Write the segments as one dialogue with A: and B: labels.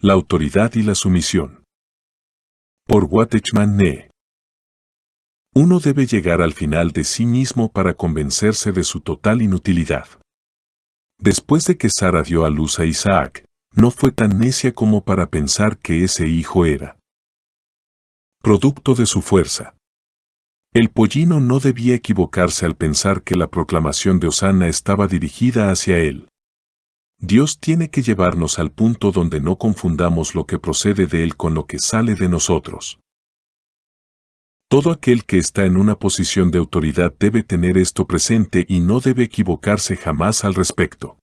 A: La autoridad y la sumisión. Por Watchman Nee. Uno debe llegar al final de sí mismo para convencerse de su total inutilidad. Después de que Sara dio a luz a Isaac, no fue tan necia como para pensar que ese hijo era producto de su fuerza. El pollino no debía equivocarse al pensar que la proclamación de Hosana estaba dirigida hacia él. Dios tiene que llevarnos al punto donde no confundamos lo que procede de Él con lo que sale de nosotros. Todo aquel que está en una posición de autoridad debe tener esto presente y no debe equivocarse jamás al respecto.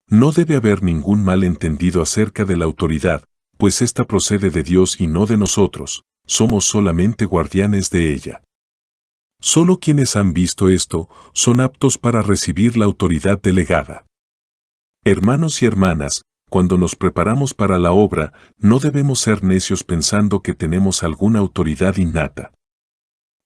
A: No debe haber ningún malentendido acerca de la autoridad, pues ésta procede de Dios y no de nosotros, somos solamente guardianes de ella. Solo quienes han visto esto son aptos para recibir la autoridad delegada. Hermanos y hermanas, cuando nos preparamos para la obra, no debemos ser necios pensando que tenemos alguna autoridad innata.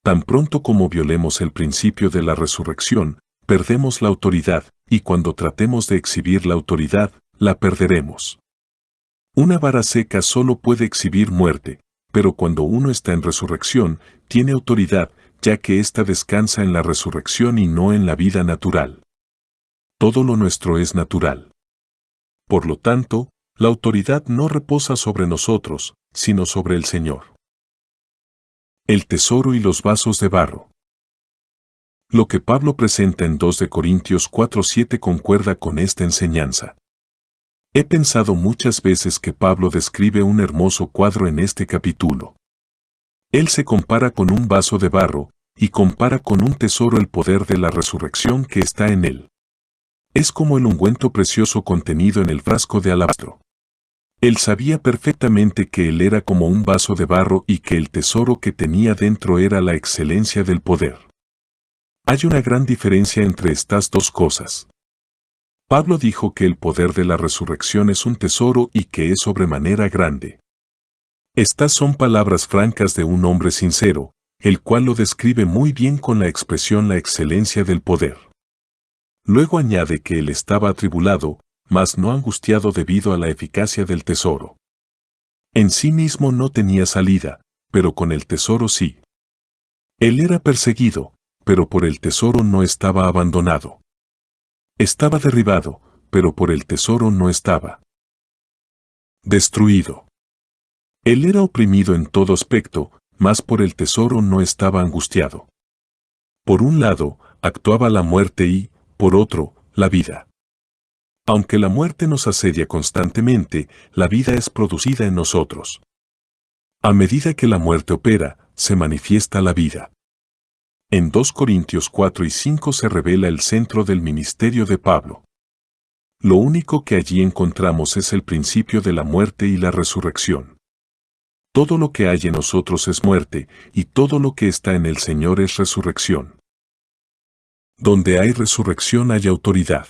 A: Tan pronto como violemos el principio de la resurrección, perdemos la autoridad, y cuando tratemos de exhibir la autoridad, la perderemos. Una vara seca solo puede exhibir muerte, pero cuando uno está en resurrección, tiene autoridad, ya que ésta descansa en la resurrección y no en la vida natural. Todo lo nuestro es natural. Por lo tanto, la autoridad no reposa sobre nosotros, sino sobre el Señor. El tesoro y los vasos de barro. Lo que Pablo presenta en 2 de Corintios 4:7 concuerda con esta enseñanza. He pensado muchas veces que Pablo describe un hermoso cuadro en este capítulo. Él se compara con un vaso de barro, y compara con un tesoro el poder de la resurrección que está en él. Es como el ungüento precioso contenido en el frasco de alabastro. Él sabía perfectamente que él era como un vaso de barro y que el tesoro que tenía dentro era la excelencia del poder. Hay una gran diferencia entre estas dos cosas. Pablo dijo que el poder de la resurrección es un tesoro y que es sobremanera grande. Estas son palabras francas de un hombre sincero, el cual lo describe muy bien con la expresión la excelencia del poder. Luego añade que él estaba atribulado, mas no angustiado debido a la eficacia del tesoro. En sí mismo no tenía salida, pero con el tesoro sí. Él era perseguido, pero por el tesoro no estaba abandonado. Estaba derribado, pero por el tesoro no estaba destruido. Él era oprimido en todo aspecto, mas por el tesoro no estaba angustiado. Por un lado, actuaba la muerte y, por otro, la vida. Aunque la muerte nos asedia constantemente, la vida es producida en nosotros. A medida que la muerte opera, se manifiesta la vida. En 2 Corintios 4 y 5 se revela el centro del ministerio de Pablo. Lo único que allí encontramos es el principio de la muerte y la resurrección. Todo lo que hay en nosotros es muerte, y todo lo que está en el Señor es resurrección. Donde hay resurrección hay autoridad.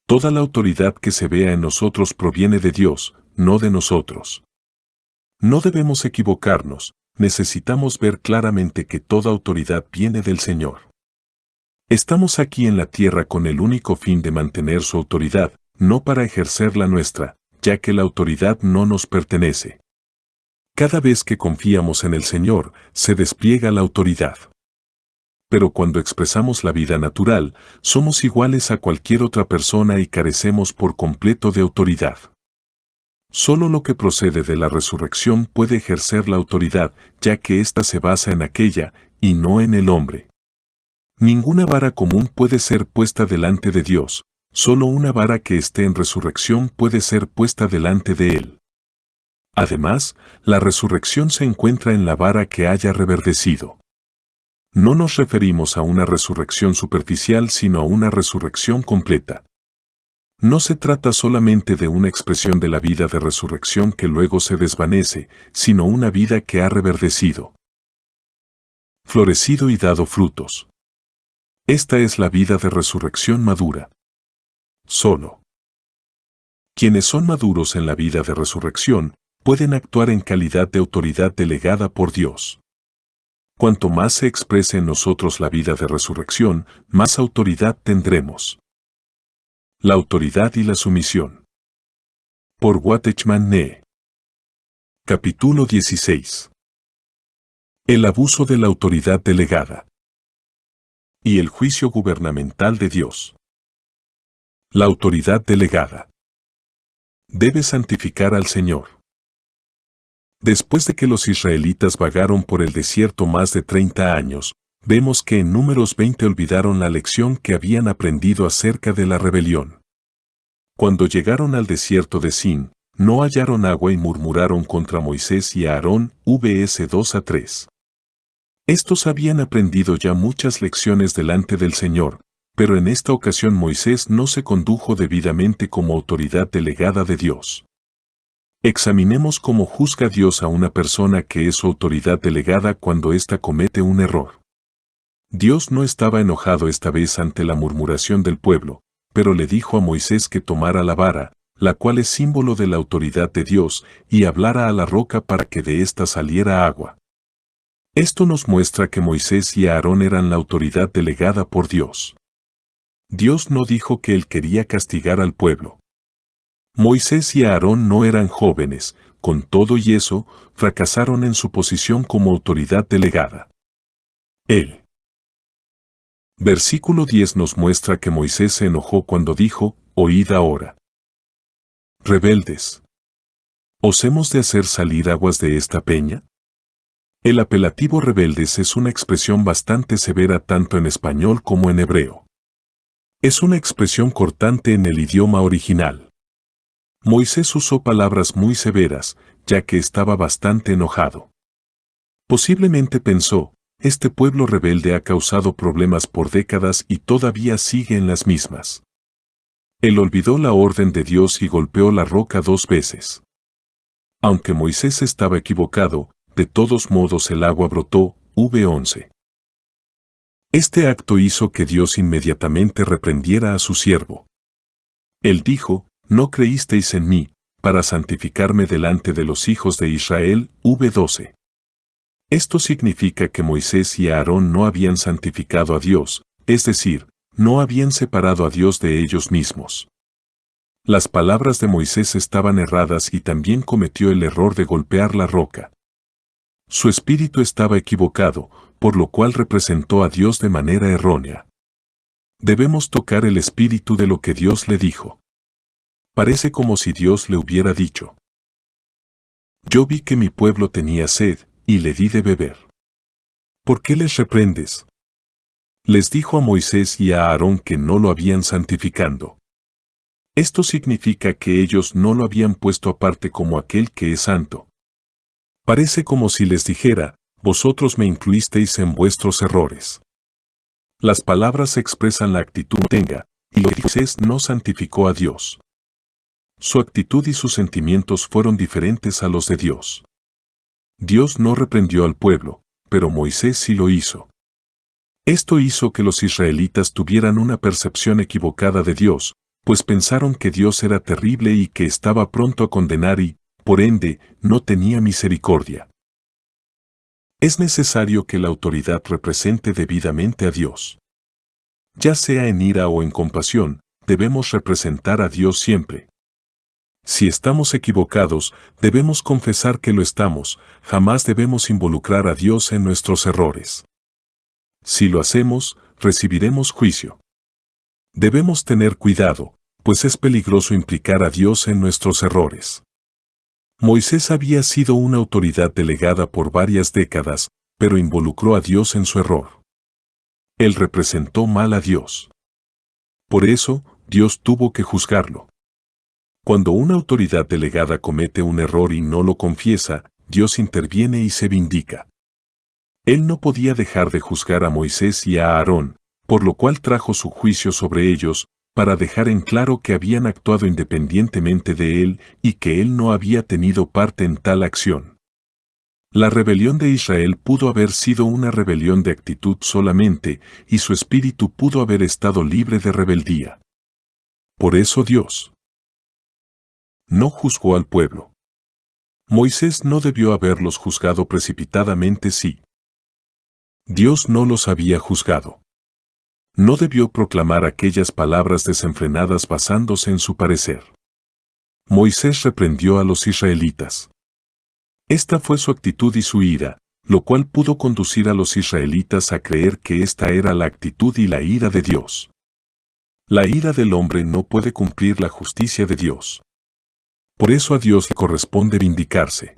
A: Toda la autoridad que se vea en nosotros proviene de Dios, no de nosotros. No debemos equivocarnos, necesitamos ver claramente que toda autoridad viene del Señor. Estamos aquí en la tierra con el único fin de mantener su autoridad, no para ejercer la nuestra, ya que la autoridad no nos pertenece. Cada vez que confiamos en el Señor, se despliega la autoridad. Pero cuando expresamos la vida natural, somos iguales a cualquier otra persona y carecemos por completo de autoridad. Solo lo que procede de la resurrección puede ejercer la autoridad, ya que ésta se basa en aquella, y no en el hombre. Ninguna vara común puede ser puesta delante de Dios, solo una vara que esté en resurrección puede ser puesta delante de Él. Además, la resurrección se encuentra en la vara que haya reverdecido. No nos referimos a una resurrección superficial sino a una resurrección completa. No se trata solamente de una expresión de la vida de resurrección que luego se desvanece, sino una vida que ha reverdecido, florecido y dado frutos. Esta es la vida de resurrección madura. Solo quienes son maduros en la vida de resurrección pueden actuar en calidad de autoridad delegada por Dios. Cuanto más se exprese en nosotros la vida de resurrección, más autoridad tendremos. La autoridad y la sumisión. Por Watchman Nee. Capítulo 16. El abuso de la autoridad delegada. Y el juicio gubernamental de Dios. La autoridad delegada. Debe santificar al Señor. Después de que los israelitas vagaron por el desierto más de 30 años, vemos que en Números 20 olvidaron la lección que habían aprendido acerca de la rebelión. Cuando llegaron al desierto de Sin, no hallaron agua y murmuraron contra Moisés y Aarón, vs 2-3. Estos habían aprendido ya muchas lecciones delante del Señor, pero en esta ocasión Moisés no se condujo debidamente como autoridad delegada de Dios. Examinemos cómo juzga Dios a una persona que es su autoridad delegada cuando ésta comete un error. Dios no estaba enojado esta vez ante la murmuración del pueblo, pero le dijo a Moisés que tomara la vara, la cual es símbolo de la autoridad de Dios, y hablara a la roca para que de ésta saliera agua. Esto nos muestra que Moisés y Aarón eran la autoridad delegada por Dios. Dios no dijo que él quería castigar al pueblo. Moisés y Aarón no eran jóvenes, con todo y eso, fracasaron en su posición como autoridad delegada. El versículo 10 nos muestra que Moisés se enojó cuando dijo, «Oíd ahora, rebeldes, ¿os hemos de hacer salir aguas de esta peña?» El apelativo rebeldes es una expresión bastante severa tanto en español como en hebreo. Es una expresión cortante en el idioma original. Moisés usó palabras muy severas, ya que estaba bastante enojado. Posiblemente pensó, este pueblo rebelde ha causado problemas por décadas y todavía sigue en las mismas. Él olvidó la orden de Dios y golpeó la roca 2 veces. Aunque Moisés estaba equivocado, de todos modos el agua brotó, v11. Este acto hizo que Dios inmediatamente reprendiera a su siervo. Él dijo, «No creísteis en mí, para santificarme delante de los hijos de Israel», v12. Esto significa que Moisés y Aarón no habían santificado a Dios, es decir, no habían separado a Dios de ellos mismos. Las palabras de Moisés estaban erradas y también cometió el error de golpear la roca. Su espíritu estaba equivocado, por lo cual representó a Dios de manera errónea. Debemos tocar el espíritu de lo que Dios le dijo. Parece como si Dios le hubiera dicho: «Yo vi que mi pueblo tenía sed, y le di de beber. ¿Por qué les reprendes?». Les dijo a Moisés y a Aarón que no lo habían santificando. Esto significa que ellos no lo habían puesto aparte como aquel que es santo. Parece como si les dijera, «Vosotros me incluisteis en vuestros errores». Las palabras expresan la actitud que tenga, y lo que Moisés no santificó a Dios. Su actitud y sus sentimientos fueron diferentes a los de Dios. Dios no reprendió al pueblo, pero Moisés sí lo hizo. Esto hizo que los israelitas tuvieran una percepción equivocada de Dios, pues pensaron que Dios era terrible y que estaba pronto a condenar y, por ende, no tenía misericordia. Es necesario que la autoridad represente debidamente a Dios. Ya sea en ira o en compasión, debemos representar a Dios siempre. Si estamos equivocados, debemos confesar que lo estamos, jamás debemos involucrar a Dios en nuestros errores. Si lo hacemos, recibiremos juicio. Debemos tener cuidado, pues es peligroso implicar a Dios en nuestros errores. Moisés había sido una autoridad delegada por varias décadas, pero involucró a Dios en su error. Él representó mal a Dios. Por eso, Dios tuvo que juzgarlo. Cuando una autoridad delegada comete un error y no lo confiesa, Dios interviene y se vindica. Él no podía dejar de juzgar a Moisés y a Aarón, por lo cual trajo su juicio sobre ellos, para dejar en claro que habían actuado independientemente de él y que él no había tenido parte en tal acción. La rebelión de Israel pudo haber sido una rebelión de actitud solamente, y su espíritu pudo haber estado libre de rebeldía. Por eso Dios no juzgó al pueblo. Moisés no debió haberlos juzgado precipitadamente si Dios no los había juzgado. No debió proclamar aquellas palabras desenfrenadas basándose en su parecer. Moisés reprendió a los israelitas. Esta fue su actitud y su ira, lo cual pudo conducir a los israelitas a creer que esta era la actitud y la ira de Dios. La ira del hombre no puede cumplir la justicia de Dios. Por eso a Dios le corresponde vindicarse.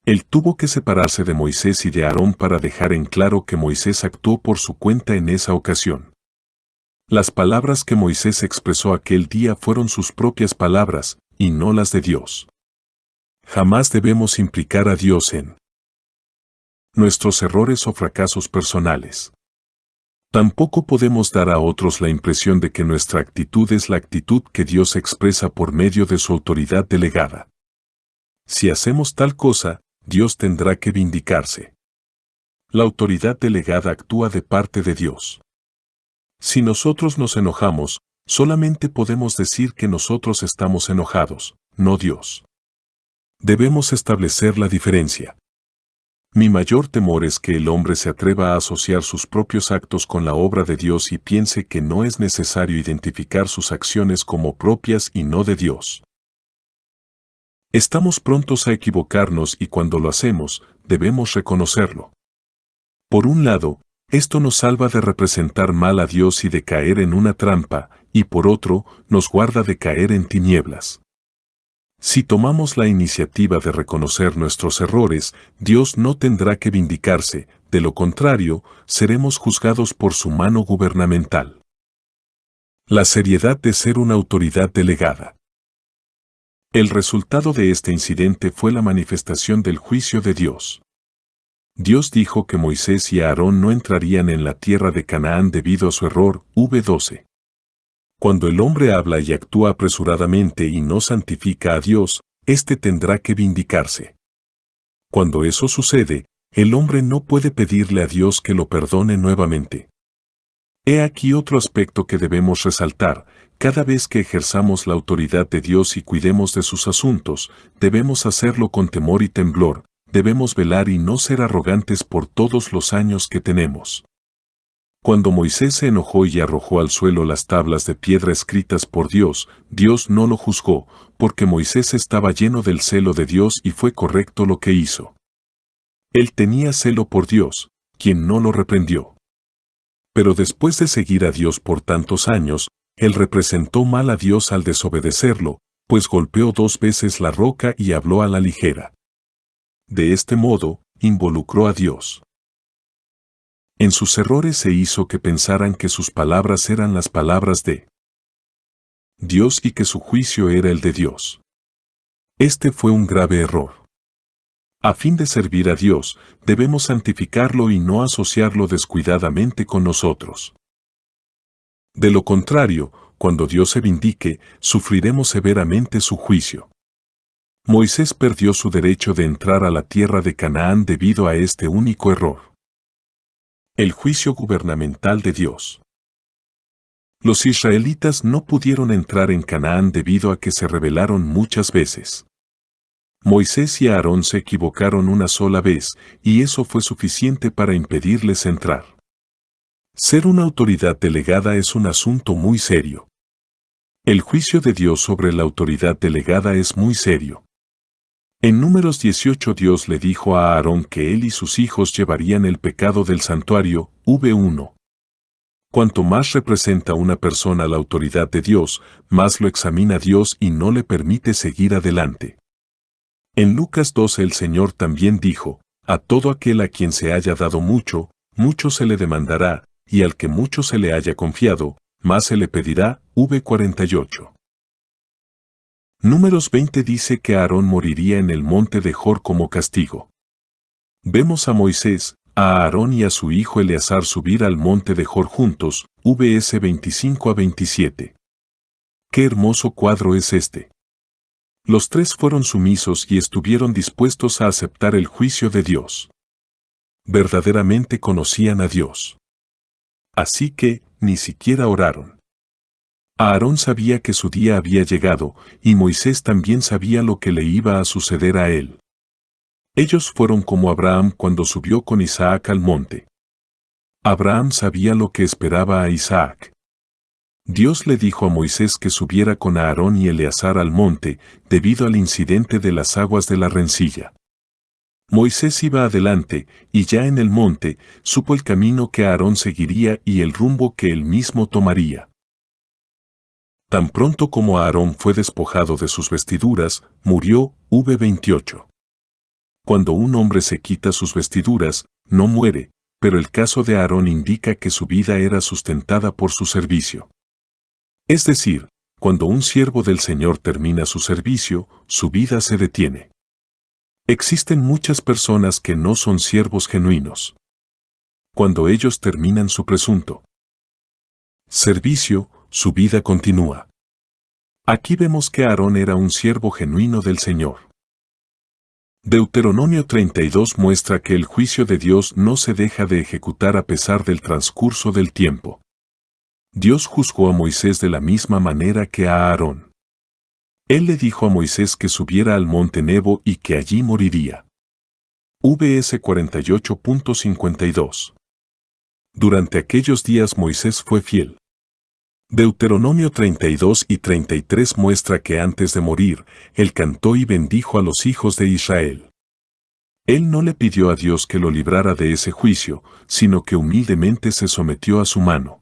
A: Él tuvo que separarse de Moisés y de Aarón para dejar en claro que Moisés actuó por su cuenta en esa ocasión. Las palabras que Moisés expresó aquel día fueron sus propias palabras, y no las de Dios. Jamás debemos implicar a Dios en nuestros errores o fracasos personales. Tampoco podemos dar a otros la impresión de que nuestra actitud es la actitud que Dios expresa por medio de su autoridad delegada. Si hacemos tal cosa, Dios tendrá que vindicarse. La autoridad delegada actúa de parte de Dios. Si nosotros nos enojamos, solamente podemos decir que nosotros estamos enojados, no Dios. Debemos establecer la diferencia. Mi mayor temor es que el hombre se atreva a asociar sus propios actos con la obra de Dios y piense que no es necesario identificar sus acciones como propias y no de Dios. Estamos prontos a equivocarnos y cuando lo hacemos, debemos reconocerlo. Por un lado, esto nos salva de representar mal a Dios y de caer en una trampa, y por otro, nos guarda de caer en tinieblas. Si tomamos la iniciativa de reconocer nuestros errores, Dios no tendrá que vindicarse, de lo contrario, seremos juzgados por su mano gubernamental. La seriedad de ser una autoridad delegada. El resultado de este incidente fue la manifestación del juicio de Dios. Dios dijo que Moisés y Aarón no entrarían en la tierra de Canaán debido a su error, v12. Cuando el hombre habla y actúa apresuradamente y no santifica a Dios, éste tendrá que vindicarse. Cuando eso sucede, el hombre no puede pedirle a Dios que lo perdone nuevamente. He aquí otro aspecto que debemos resaltar: cada vez que ejerzamos la autoridad de Dios y cuidemos de sus asuntos, debemos hacerlo con temor y temblor, debemos velar y no ser arrogantes por todos los años que tenemos. Cuando Moisés se enojó y arrojó al suelo las tablas de piedra escritas por Dios, Dios no lo juzgó, porque Moisés estaba lleno del celo de Dios y fue correcto lo que hizo. Él tenía celo por Dios, quien no lo reprendió. Pero después de seguir a Dios por tantos años, él representó mal a Dios al desobedecerlo, pues golpeó 2 veces la roca y habló a la ligera. De este modo, involucró a Dios. En sus errores se hizo que pensaran que sus palabras eran las palabras de Dios y que su juicio era el de Dios. Este fue un grave error. A fin de servir a Dios, debemos santificarlo y no asociarlo descuidadamente con nosotros. De lo contrario, cuando Dios se vindique, sufriremos severamente su juicio. Moisés perdió su derecho de entrar a la tierra de Canaán debido a este único error. El juicio gubernamental de Dios. Los israelitas no pudieron entrar en Canaán debido a que se rebelaron muchas veces. Moisés y Aarón se equivocaron una sola vez, y eso fue suficiente para impedirles entrar. Ser una autoridad delegada es un asunto muy serio. El juicio de Dios sobre la autoridad delegada es muy serio. En Números 18 Dios le dijo a Aarón que él y sus hijos llevarían el pecado del santuario, v1. Cuanto más representa una persona la autoridad de Dios, más lo examina Dios y no le permite seguir adelante. En Lucas 12 el Señor también dijo: a todo aquel a quien se haya dado mucho, mucho se le demandará, y al que mucho se le haya confiado, más se le pedirá, v48. Números 20 dice que Aarón moriría en el monte de Jor como castigo. Vemos a Moisés, a Aarón y a su hijo Eleazar subir al monte de Jor juntos, vs 25 a 27. Qué hermoso cuadro es este. Los tres fueron sumisos y estuvieron dispuestos a aceptar el juicio de Dios. Verdaderamente conocían a Dios. Así que, ni siquiera oraron. Aarón sabía que su día había llegado, y Moisés también sabía lo que le iba a suceder a él. Ellos fueron como Abraham cuando subió con Isaac al monte. Abraham sabía lo que esperaba a Isaac. Dios le dijo a Moisés que subiera con Aarón y Eleazar al monte, debido al incidente de las aguas de la rencilla. Moisés iba adelante, y ya en el monte, supo el camino que Aarón seguiría y el rumbo que él mismo tomaría. Tan pronto como Aarón fue despojado de sus vestiduras, murió. 28. Cuando un hombre se quita sus vestiduras, no muere, pero el caso de Aarón indica que su vida era sustentada por su servicio. Es decir, cuando un siervo del Señor termina su servicio, su vida se detiene. Existen muchas personas que no son siervos genuinos. Cuando ellos terminan su presunto servicio, su vida continúa. Aquí vemos que Aarón era un siervo genuino del Señor. Deuteronomio 32 muestra que el juicio de Dios no se deja de ejecutar a pesar del transcurso del tiempo. Dios juzgó a Moisés de la misma manera que a Aarón. Él le dijo a Moisés que subiera al monte Nebo y que allí moriría. VS 48.52. Durante aquellos días Moisés fue fiel. Deuteronomio 32 y 33 muestra que antes de morir, él cantó y bendijo a los hijos de Israel. Él no le pidió a Dios que lo librara de ese juicio, sino que humildemente se sometió a su mano.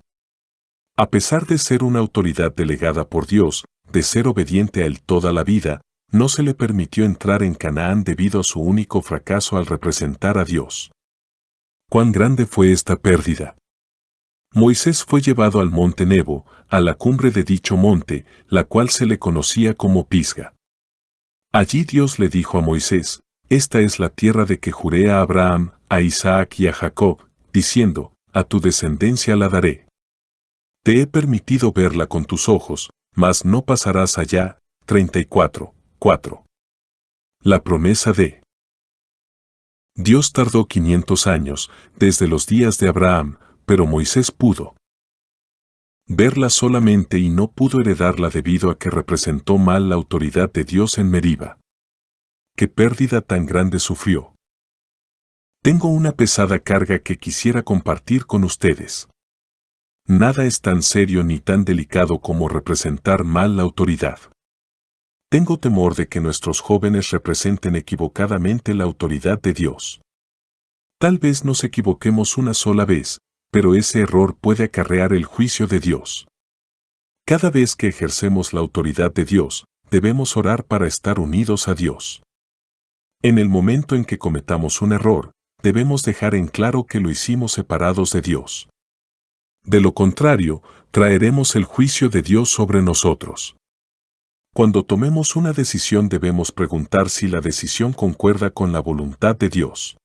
A: A pesar de ser una autoridad delegada por Dios, de ser obediente a él toda la vida, no se le permitió entrar en Canaán debido a su único fracaso al representar a Dios. ¿Cuán grande fue esta pérdida? Moisés fue llevado al monte Nebo, a la cumbre de dicho monte, la cual se le conocía como Pisga. Allí Dios le dijo a Moisés: «Esta es la tierra de que juré a Abraham, a Isaac y a Jacob, diciendo, a tu descendencia la daré. Te he permitido verla con tus ojos, mas no pasarás allá». 34:4. La promesa de Dios tardó 500 años, desde los días de Abraham, pero Moisés pudo verla solamente y no pudo heredarla debido a que representó mal la autoridad de Dios en Meriba. ¿Qué pérdida tan grande sufrió? Tengo una pesada carga que quisiera compartir con ustedes. Nada es tan serio ni tan delicado como representar mal la autoridad. Tengo temor de que nuestros jóvenes representen equivocadamente la autoridad de Dios. Tal vez nos equivoquemos una sola vez, pero ese error puede acarrear el juicio de Dios. Cada vez que ejercemos la autoridad de Dios, debemos orar para estar unidos a Dios. En el momento en que cometamos un error, debemos dejar en claro que lo hicimos separados de Dios. De lo contrario, traeremos el juicio de Dios sobre nosotros. Cuando tomemos una decisión debemos preguntar si la decisión concuerda con la voluntad de Dios.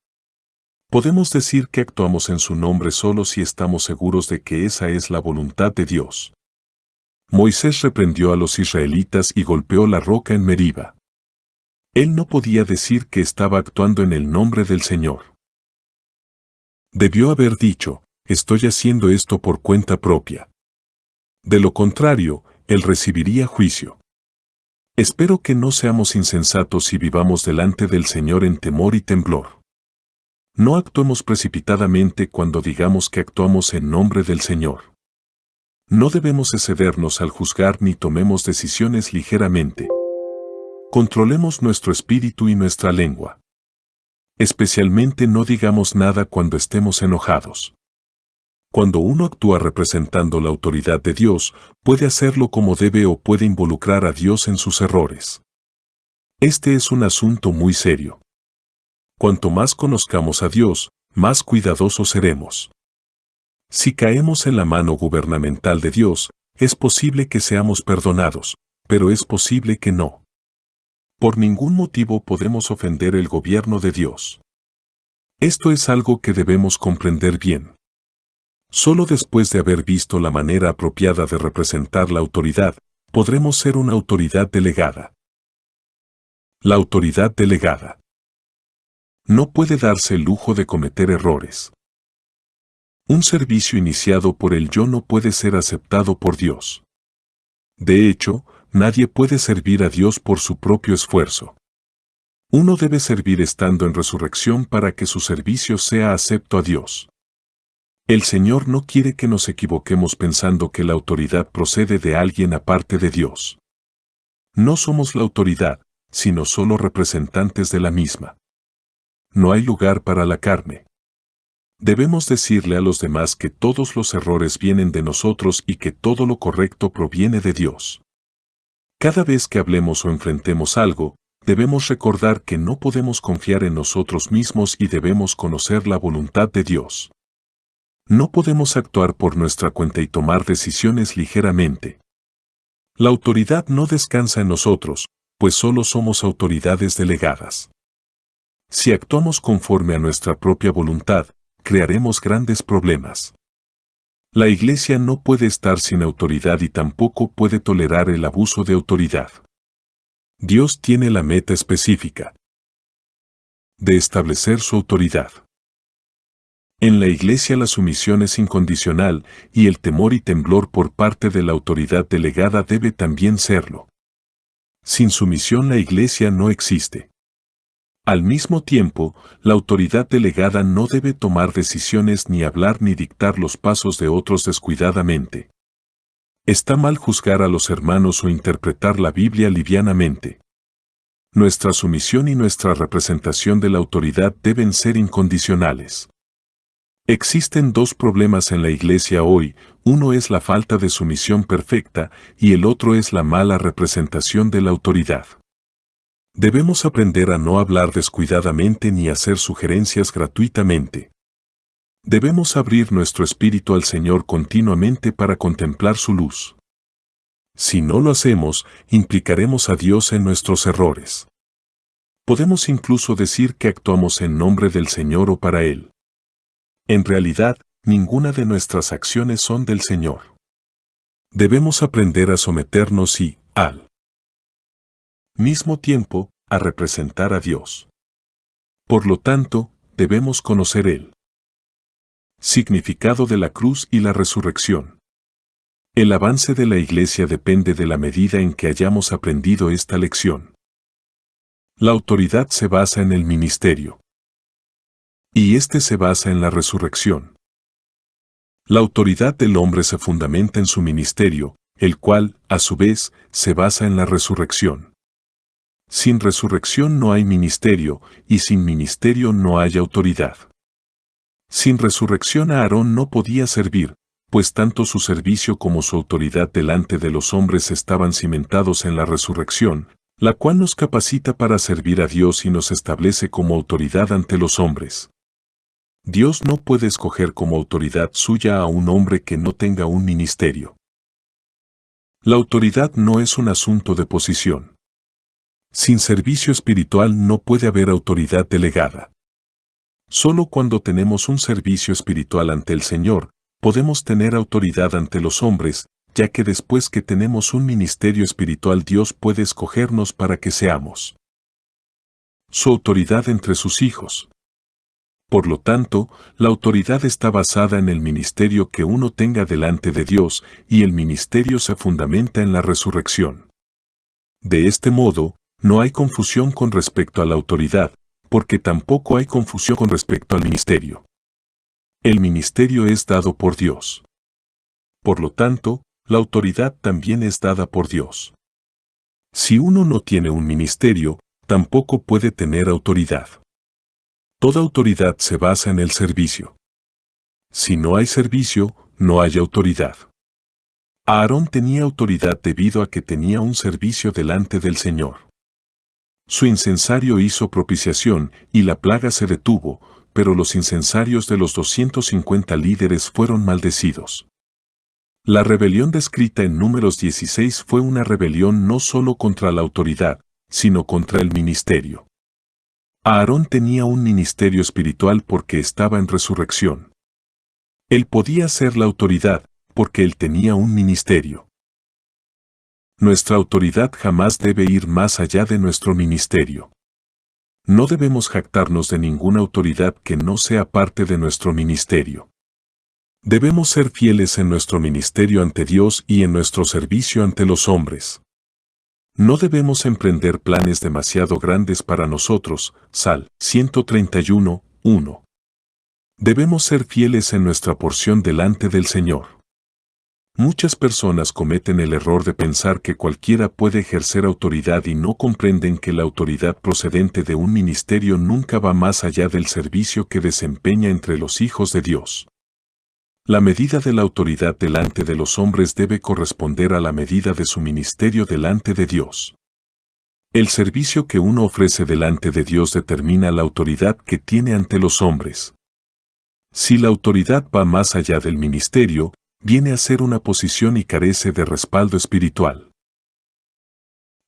A: Podemos decir que actuamos en su nombre solo si estamos seguros de que esa es la voluntad de Dios. Moisés reprendió a los israelitas y golpeó la roca en Meriba. Él no podía decir que estaba actuando en el nombre del Señor. Debió haber dicho: «Estoy haciendo esto por cuenta propia». De lo contrario, él recibiría juicio. Espero que no seamos insensatos y vivamos delante del Señor en temor y temblor. No actuemos precipitadamente cuando digamos que actuamos en nombre del Señor. No debemos excedernos al juzgar ni tomemos decisiones ligeramente. Controlemos nuestro espíritu y nuestra lengua. Especialmente no digamos nada cuando estemos enojados. Cuando uno actúa representando la autoridad de Dios, puede hacerlo como debe o puede involucrar a Dios en sus errores. Este es un asunto muy serio. Cuanto más conozcamos a Dios, más cuidadosos seremos. Si caemos en la mano gubernamental de Dios, es posible que seamos perdonados, pero es posible que no. Por ningún motivo podemos ofender el gobierno de Dios. Esto es algo que debemos comprender bien. Solo después de haber visto la manera apropiada de representar la autoridad, podremos ser una autoridad delegada. La autoridad delegada no puede darse el lujo de cometer errores. Un servicio iniciado por el yo no puede ser aceptado por Dios. De hecho, nadie puede servir a Dios por su propio esfuerzo. Uno debe servir estando en resurrección para que su servicio sea acepto a Dios. El Señor no quiere que nos equivoquemos pensando que la autoridad procede de alguien aparte de Dios. No somos la autoridad, sino solo representantes de la misma. No hay lugar para la carne. Debemos decirle a los demás que todos los errores vienen de nosotros y que todo lo correcto proviene de Dios. Cada vez que hablemos o enfrentemos algo, debemos recordar que no podemos confiar en nosotros mismos y debemos conocer la voluntad de Dios. No podemos actuar por nuestra cuenta y tomar decisiones ligeramente. La autoridad no descansa en nosotros, pues solo somos autoridades delegadas. Si actuamos conforme a nuestra propia voluntad, crearemos grandes problemas. La Iglesia no puede estar sin autoridad y tampoco puede tolerar el abuso de autoridad. Dios tiene la meta específica de establecer su autoridad. En la Iglesia la sumisión es incondicional y el temor y temblor por parte de la autoridad delegada debe también serlo. Sin sumisión la Iglesia no existe. Al mismo tiempo, la autoridad delegada no debe tomar decisiones ni hablar ni dictar los pasos de otros descuidadamente. Está mal juzgar a los hermanos o interpretar la Biblia livianamente. Nuestra sumisión y nuestra representación de la autoridad deben ser incondicionales. Existen dos problemas en la Iglesia hoy, uno es la falta de sumisión perfecta y el otro es la mala representación de la autoridad. Debemos aprender a no hablar descuidadamente ni hacer sugerencias gratuitamente. Debemos abrir nuestro espíritu al Señor continuamente para contemplar su luz. Si no lo hacemos, implicaremos a Dios en nuestros errores. Podemos incluso decir que actuamos en nombre del Señor o para Él. En realidad, ninguna de nuestras acciones son del Señor. Debemos aprender a someternos y, al mismo tiempo, a representar a Dios. Por lo tanto, debemos conocer el significado de la cruz y la resurrección. El avance de la Iglesia depende de la medida en que hayamos aprendido esta lección. La autoridad se basa en el ministerio. Y este se basa en la resurrección. La autoridad del hombre se fundamenta en su ministerio, el cual, a su vez, se basa en la resurrección. Sin resurrección no hay ministerio, y sin ministerio no hay autoridad. Sin resurrección Aarón no podía servir, pues tanto su servicio como su autoridad delante de los hombres estaban cimentados en la resurrección, la cual nos capacita para servir a Dios y nos establece como autoridad ante los hombres. Dios no puede escoger como autoridad suya a un hombre que no tenga un ministerio. La autoridad no es un asunto de posición. Sin servicio espiritual no puede haber autoridad delegada. Solo cuando tenemos un servicio espiritual ante el Señor, podemos tener autoridad ante los hombres, ya que después que tenemos un ministerio espiritual Dios puede escogernos para que seamos su autoridad entre sus hijos. Por lo tanto, la autoridad está basada en el ministerio que uno tenga delante de Dios, y el ministerio se fundamenta en la resurrección. De este modo, no hay confusión con respecto a la autoridad, porque tampoco hay confusión con respecto al ministerio. El ministerio es dado por Dios. Por lo tanto, la autoridad también es dada por Dios. Si uno no tiene un ministerio, tampoco puede tener autoridad. Toda autoridad se basa en el servicio. Si no hay servicio, no hay autoridad. Aarón tenía autoridad debido a que tenía un servicio delante del Señor. Su incensario hizo propiciación y la plaga se detuvo, pero los incensarios de los 250 líderes fueron maldecidos. La rebelión descrita en Números 16 fue una rebelión no solo contra la autoridad, sino contra el ministerio. Aarón tenía un ministerio espiritual porque estaba en resurrección. Él podía ser la autoridad, porque él tenía un ministerio. Nuestra autoridad jamás debe ir más allá de nuestro ministerio. No debemos jactarnos de ninguna autoridad que no sea parte de nuestro ministerio. Debemos ser fieles en nuestro ministerio ante Dios y en nuestro servicio ante los hombres. No debemos emprender planes demasiado grandes para nosotros. Sal 131, 1. Debemos ser fieles en nuestra porción delante del Señor. Muchas personas cometen el error de pensar que cualquiera puede ejercer autoridad y no comprenden que la autoridad procedente de un ministerio nunca va más allá del servicio que desempeña entre los hijos de Dios. La medida de la autoridad delante de los hombres debe corresponder a la medida de su ministerio delante de Dios. El servicio que uno ofrece delante de Dios determina la autoridad que tiene ante los hombres. Si la autoridad va más allá del ministerio, viene a ser una posición y carece de respaldo espiritual.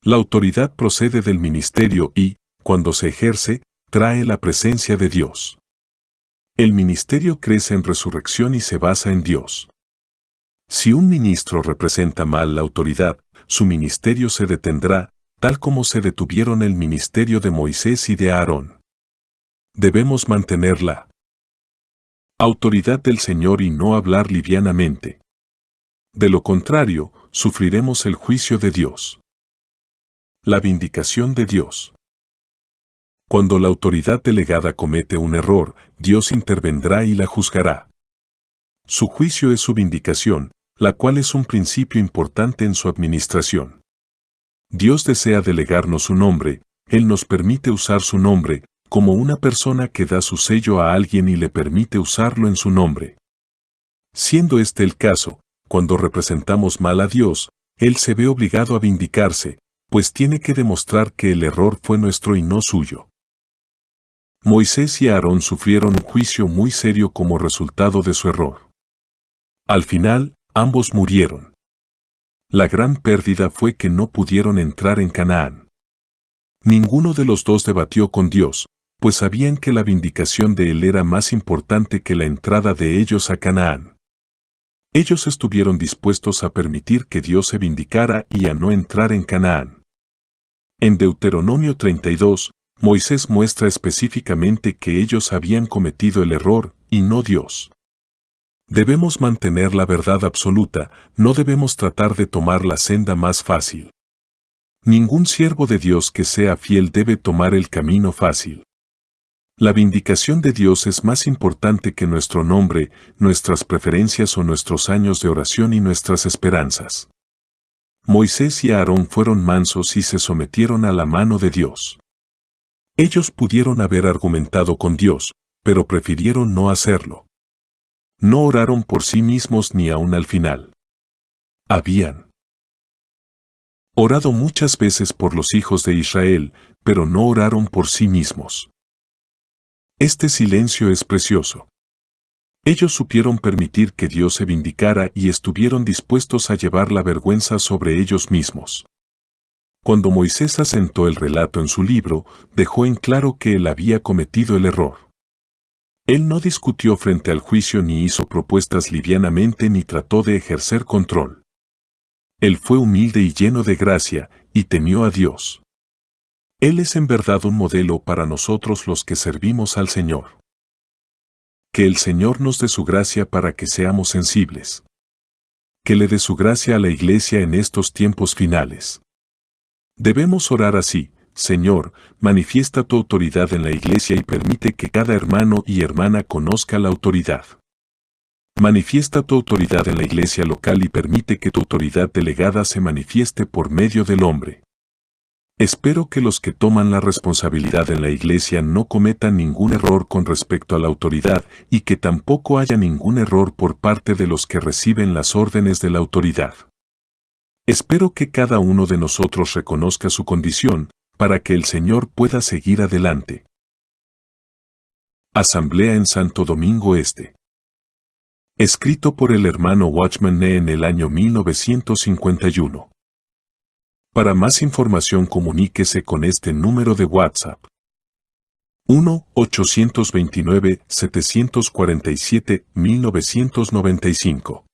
A: La autoridad procede del ministerio y, cuando se ejerce, trae la presencia de Dios. El ministerio crece en resurrección y se basa en Dios. Si un ministro representa mal la autoridad, su ministerio se detendrá, tal como se detuvieron el ministerio de Moisés y de Aarón. Debemos mantener la autoridad del Señor y no hablar livianamente. De lo contrario, sufriremos el juicio de Dios. La vindicación de Dios. Cuando la autoridad delegada comete un error, Dios intervendrá y la juzgará. Su juicio es su vindicación, la cual es un principio importante en su administración. Dios desea delegarnos su nombre, Él nos permite usar su nombre, como una persona que da su sello a alguien y le permite usarlo en su nombre. Siendo este el caso, cuando representamos mal a Dios, Él se ve obligado a vindicarse, pues tiene que demostrar que el error fue nuestro y no suyo. Moisés y Aarón sufrieron un juicio muy serio como resultado de su error. Al final, ambos murieron. La gran pérdida fue que no pudieron entrar en Canaán. Ninguno de los dos debatió con Dios, pues sabían que la vindicación de Él era más importante que la entrada de ellos a Canaán. Ellos estuvieron dispuestos a permitir que Dios se vindicara y a no entrar en Canaán. En Deuteronomio 32, Moisés muestra específicamente que ellos habían cometido el error, y no Dios. Debemos mantener la verdad absoluta, no debemos tratar de tomar la senda más fácil. Ningún siervo de Dios que sea fiel debe tomar el camino fácil. La vindicación de Dios es más importante que nuestro nombre, nuestras preferencias o nuestros años de oración y nuestras esperanzas. Moisés y Aarón fueron mansos y se sometieron a la mano de Dios. Ellos pudieron haber argumentado con Dios, pero prefirieron no hacerlo. No oraron por sí mismos ni aún al final. Habían orado muchas veces por los hijos de Israel, pero no oraron por sí mismos. Este silencio es precioso. Ellos supieron permitir que Dios se vindicara y estuvieron dispuestos a llevar la vergüenza sobre ellos mismos. Cuando Moisés asentó el relato en su libro, dejó en claro que él había cometido el error. Él no discutió frente al juicio ni hizo propuestas livianamente ni trató de ejercer control. Él fue humilde y lleno de gracia, y temió a Dios. Él es en verdad un modelo para nosotros los que servimos al Señor. Que el Señor nos dé su gracia para que seamos sensibles. Que le dé su gracia a la Iglesia en estos tiempos finales. Debemos orar así: Señor, manifiesta tu autoridad en la Iglesia y permite que cada hermano y hermana conozca la autoridad. Manifiesta tu autoridad en la Iglesia local y permite que tu autoridad delegada se manifieste por medio del hombre. Espero que los que toman la responsabilidad en la Iglesia no cometan ningún error con respecto a la autoridad y que tampoco haya ningún error por parte de los que reciben las órdenes de la autoridad. Espero que cada uno de nosotros reconozca su condición, para que el Señor pueda seguir adelante. Asamblea en Santo Domingo Este. Escrito por el hermano Watchman Nee en el año 1951. Para más información comuníquese con este número de WhatsApp: 1-829-747-1995.